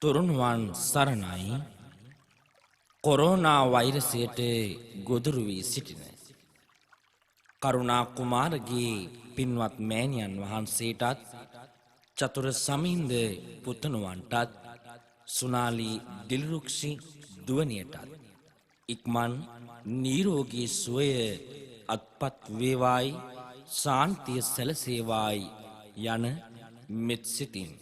තුරුණුවන් සරණයි. කොරෝනා වෛරසයට ගොදුරු වී සිටින කරුණා කුමාරගේ පින්වත් මෑණියන් වහන්සේටත් චතුර සමින්ද පුතණුවන්ටත් සුනාලි දිල්රුක්ෂි දුවනියටත් ඉක්මන් නිරෝගී සුවය අත්පත් වේවායි ශාන්තිය සැලසේවායි යන මෙත් සිතින්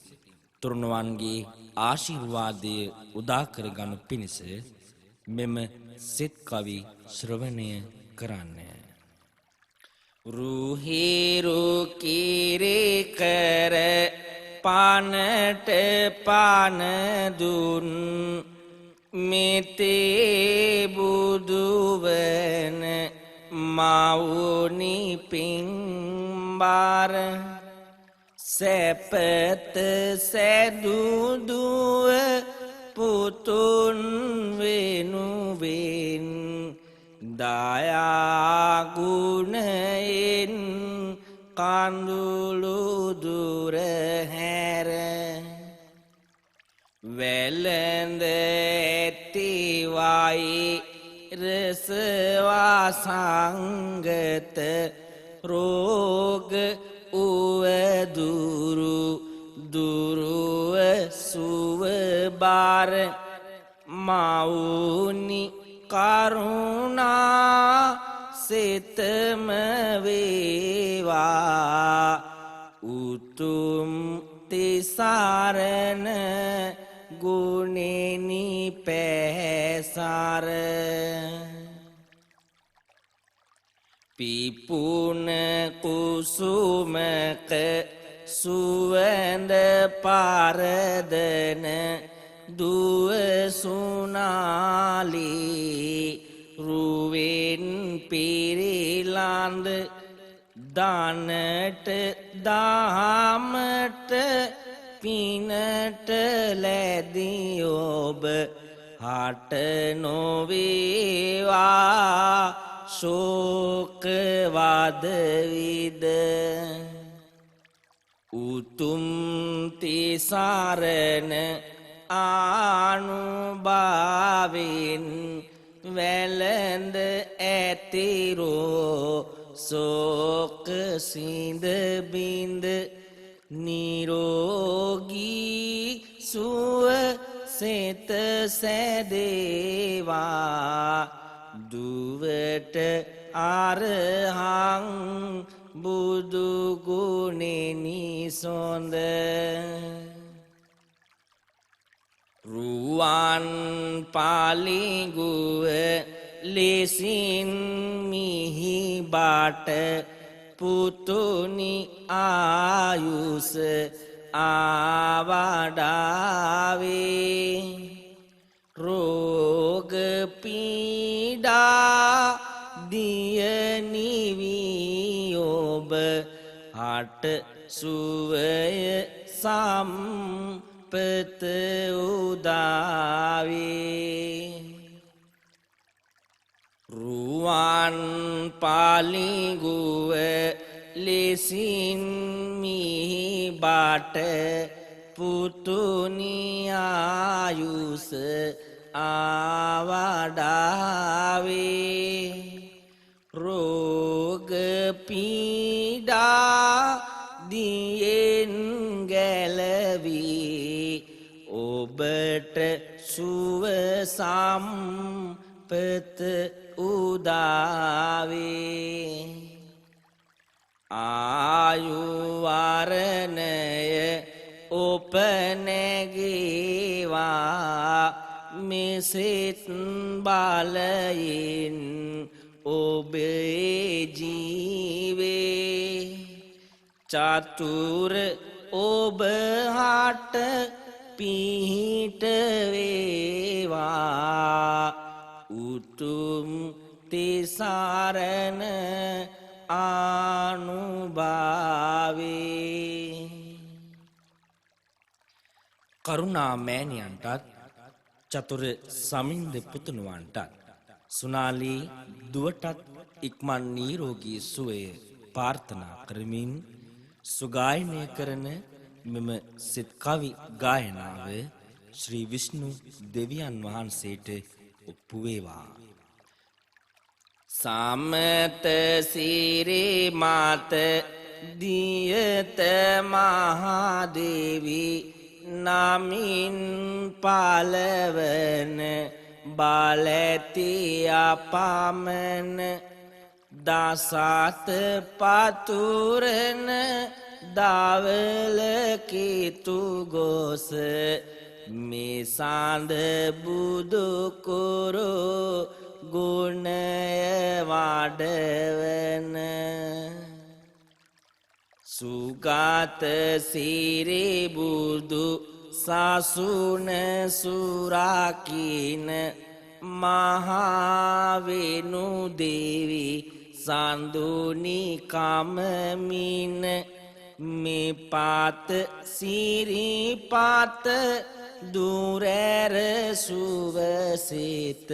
තුරුණුවන්ගේ ආශිර්වාදය උදා කරගනු පිණිස මෙම සෙත් කවි ශ්‍රවණය කරන්න. රුහිරු කිරේ කර පානට පාන දුන් මෙතේ බුදුවන මවුනි පින්බාර සැපත සැදුදුව පුතුන් වෙනුවෙන් දයාගුණයෙන් කඳුළු දුර හැර වැළඳ ඇතිවයි රසවා සංගත රෝග උවදුරු දුරුව සුවබාර මවුනි කරුණා සිතම වේවා උතුම් තිසරණ ගුණෙනි පැසාර පිපුන කුසුමක සුවඳ පාරදන දුව සුනාලි රුවෙන් පිරිලන්ද දානට දාමට පිනට ලැදී ඔබ හට නොවේවා ශෝකවද විද උතුම් තිසරණ ආනුභාවෙන් වැළඳ ඇතිරෝ සෝක සිඳ බිඳ නිරෝගී සුව සිත සැදේවා දුවට අරහං බුදු ගුණෙනි සොඳ රුවන් පාලිඟුව ලෙසින් මිහි බාට පුතුනි ආයුෂ ආවඩාවේ රෝග පීඩා දිය නිවී ඔබ හට සුවය සම්පත උදාවේ රුවන් පාලිඟුව ලෙසින් මිහි බාට පුතුනි ආයුෂ ආවඩාවේ රෝග පීඩා දියෙන් ගැලවී ඔබට සුව සම්පත උදාවේ ආයුවරණය ඔපනැගේවා මෙසෙත් බලයෙන් ඔබේ ජීවේ චතුර ඔබ හට පිහිට වේවා උතුම් තිසරණ ආනුභාවේ කරුණා මෑණියන්ටත් චතුර සමින්ද පුතුණුවන්ටත් සුනාලි දුවටත් ඉක්මන් නිරෝගී සුවය ප්‍රාර්ථනා කරමින් සුගායනය කරන මෙම සිත් කවි ගායනාව ශ්‍රී විෂ්ණු දෙවියන් වහන්සේට ඔප්පු වේවා. සමත සිරි මාත දියත මහදේවී නමින් පළවන බලැති අපමණ දසත පතුරන දවල කිතු ගොස මේ සඳ බුදු කුරෝ ගුණය වඩවන සුගත සිරි බුදු සසුන සුරකින මහවෙනු දේවී සඳුනි කමමින මෙපත සිරිපත දුරැර සුවසිත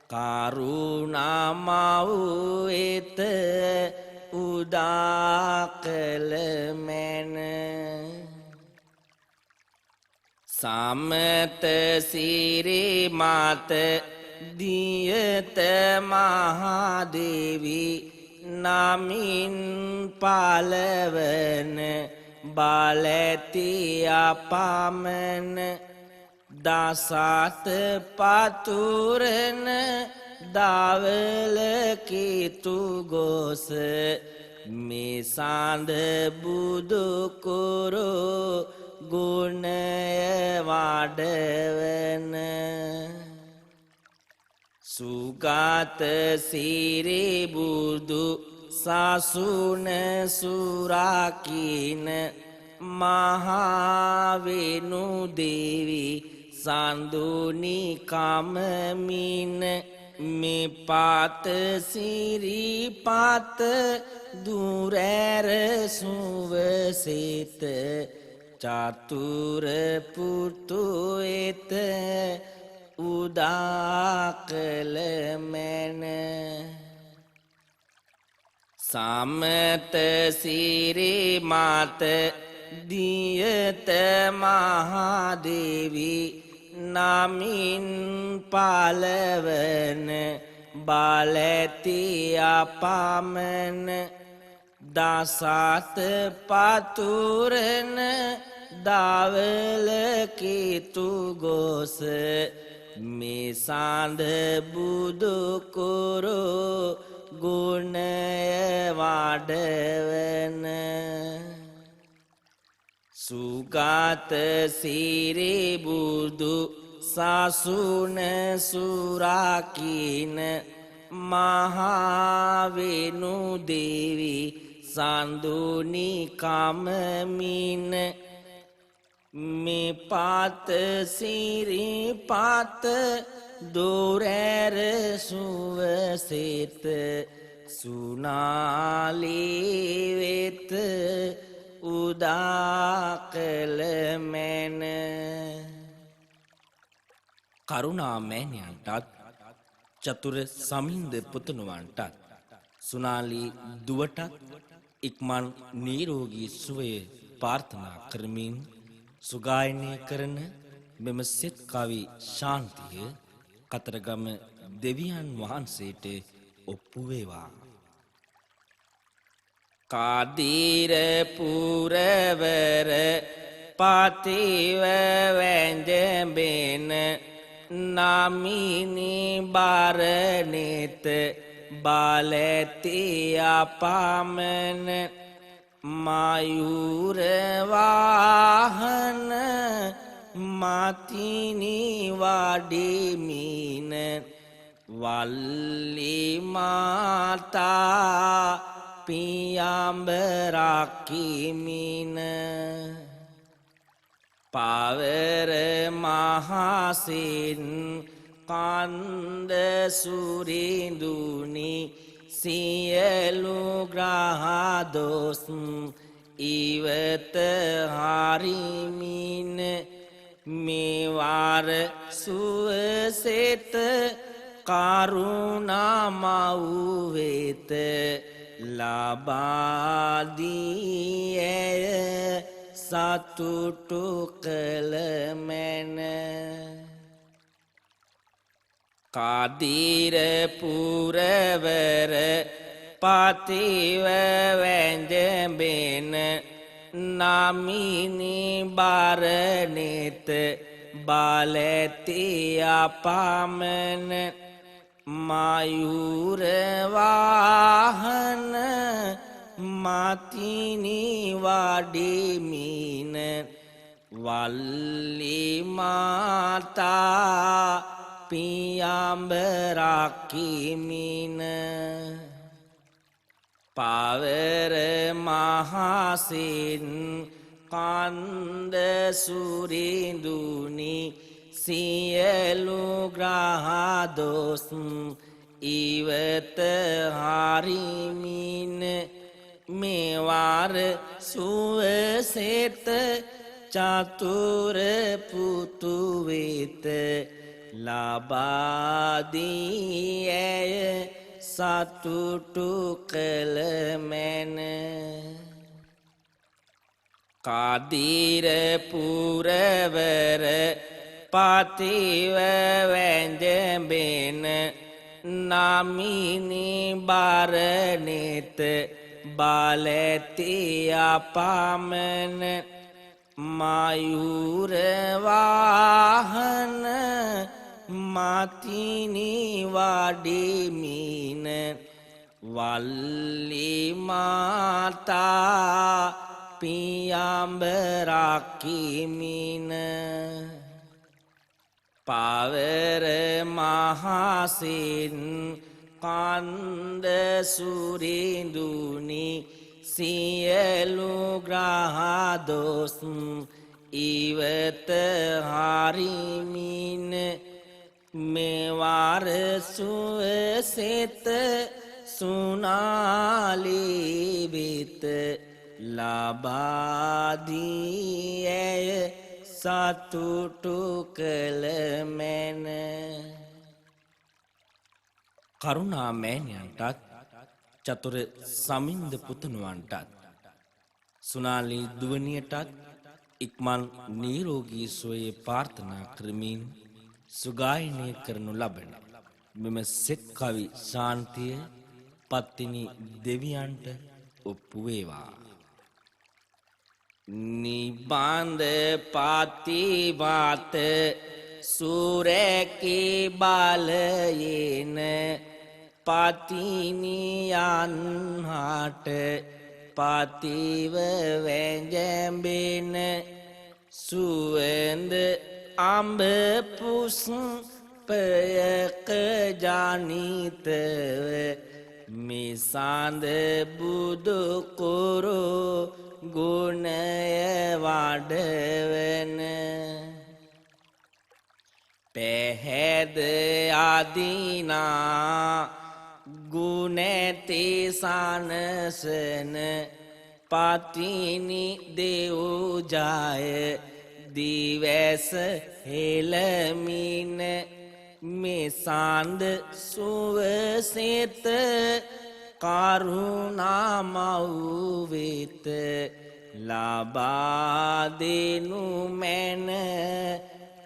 කරුණා මව් වෙත උදා කළ මැන සමත සිරි මාත දියත මහදේවී නමින් පළවන බලැති අපමණ දසත පතුරන දවල කිතු ගොස මේ සඳ බුදු කුරෝ ගුණය වඩවන සුගත සිරි බුදු සසුන සුරකින මහවෙනු දේවී සඳුනි කමමින මෙපත සිරිපත දුරැර සුවසිත චතුර පුතු වෙත උදා කළ මැන සමත සිරි මාත දියත මහදේවී නමින් පළවන බලැති අපමණ දසත පතුරන දවල කිතු ගොස මේ සඳ බුදු කුරෝ ගුණය වඩවන සුගත සිරි බුදු සසුන සුරකින මහවෙනු දේවී සඳුනි කමමින මෙපත සිරිපත දුරැර සුවසිත සුනාලී වෙත උදා කළ මැන කරුණා මෑණියන්ටත් චතුර සමින්ද පුතුණුවන්ටත් සුනාලී දුවටත් ඉක්මන් නිරෝගී සුවය ප්‍රාර්ථනා කරමින් සුගායනය කරන මෙම සෙත් කවි ශාන්තිය කතරගම දෙවියන් වහන්සේට ඔප්පු වේවා. කාදීර පුරවර පාතිව වැඳෙඹෙන නාමිනි බරණිත බලැති අපමණ මයුර වාහන මතිනි වඩිමින වල්ලි මාතා පියඹරකිමින පවර මහසින් කන්ද සුරිඳුනි සියලු ග්‍රහ දොස් ඉවත හරිමින මේවාර සුවසෙත කරුණා මව් වෙත ලබා දී ඇය සතුටු කළ මැන කාදීර පුරවර පතිව වැඳෙමින් නාමිනි බරණිත බලති අපමණ මයුර වාහන මතිනි වඩිමින වල්ලි මාතා පියඹ රකිමින පවර මහසින් කන්ද සුරිඳුනි සියලු ග්‍රහ දොස් ඉවත හරිමින මෙවර සුවසෙත චතුර පුතු වෙත ලබා දී ඇය සතුටු කළ මැන කාදීර පුරවර පතිව වැඳෙමින් නාමිනි බරණිත බලති අපමණ මයුර වාහන මතිනි වඩිමින වල්ලි මාතා පියඹ රකිමින පවර මහසින් කන්ද සුරිඳුනි සියලු ග්‍රහ දොස් ඉවත හරිමින මෙවර සුවසෙත සුනාලි වෙත ලබා දී ඇය සතුටු කළ මැන කරුණා මෑණියන්ටත් චතුර සමින්ද පුතණුවන්ටත් සුනාලි දුවනියටත් ඉක්මන් නිරෝගී සුවය ප්‍රාර්ථනා කරමින් සුගායනය කරනු ලබන මෙම සෙත් කවි ශාන්තිය පත්තිනි දෙවියන්ට ඔප්පු වේවා. නිබන්ධ පතිවාත සුරැකී බලයෙන් පතිනියන් හට පතිව වැඳෙමින සුවඳ අඹ පුෂ්පයක ජනිතව මිසඳ බුදු කුරු ගුණය වඩවන පැහැද අදිනා ගුණැති සනසන පතිනි දෙව්ජය දිවැස හෙළමින මෙසඳ සුවසෙත කරුණා මව් වෙත ලබා දෙනු මැන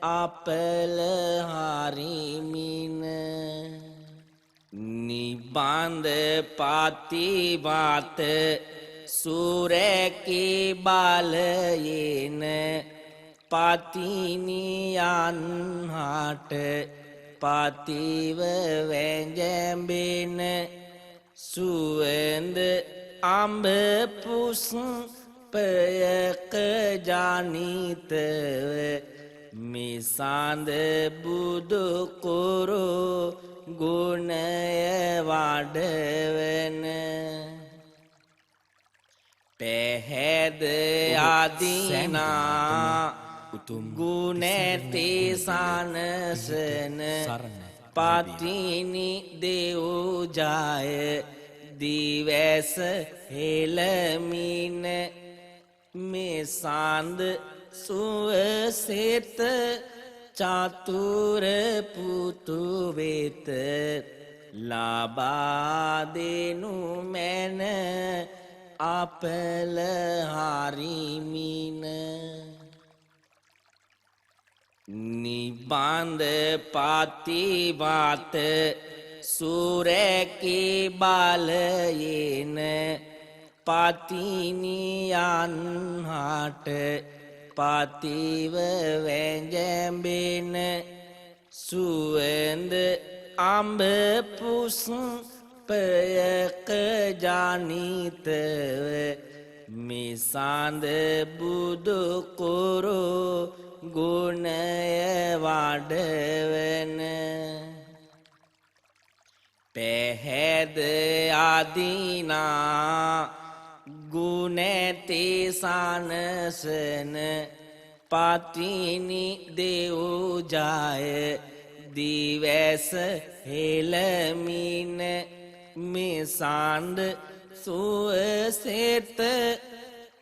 අපල හරිමින නිබන්ධ පතිවාත සුරැකී බලයෙන් පතිනියන් හට පතිව වැඳෙමින සුවඳ අඹ පුෂ්පයක ජනිතව මිසඳ බුදු කුරු ගුණය වඩවන පැහැද අදිනා ගුණැති සනසන පතිනි දෙව්ජය දිවැස හෙළමින මෙසඳ සුවසෙත චතුර පුතු වෙත ලබා දෙනු මැන අපල හරිමින නිබන්ධ පතිවාත සුරැකී බලයන පතිනියන් හට පතිව වැජැඹෙන සුවඳ අඹ පුෂ්පයක ජනිතව මිසඳ බුදු කුරු ගුණය වඩවන පැහැද අදිනා ගුණැති සනසන පතිනි දෙව්ජය දිවැස හෙළමින මිසඳ සුවසෙත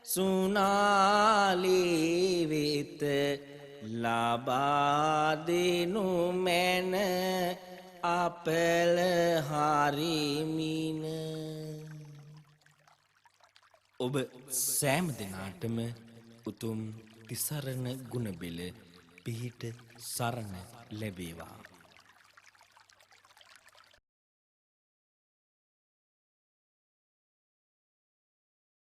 සුනාලී වෙත ලබා දෙනු මැන අපල හරිමින ඔබ සෑම දෙනාටම උතුම් තිසරණ ගුණබෙල පිහිට සරණ ලැබේවා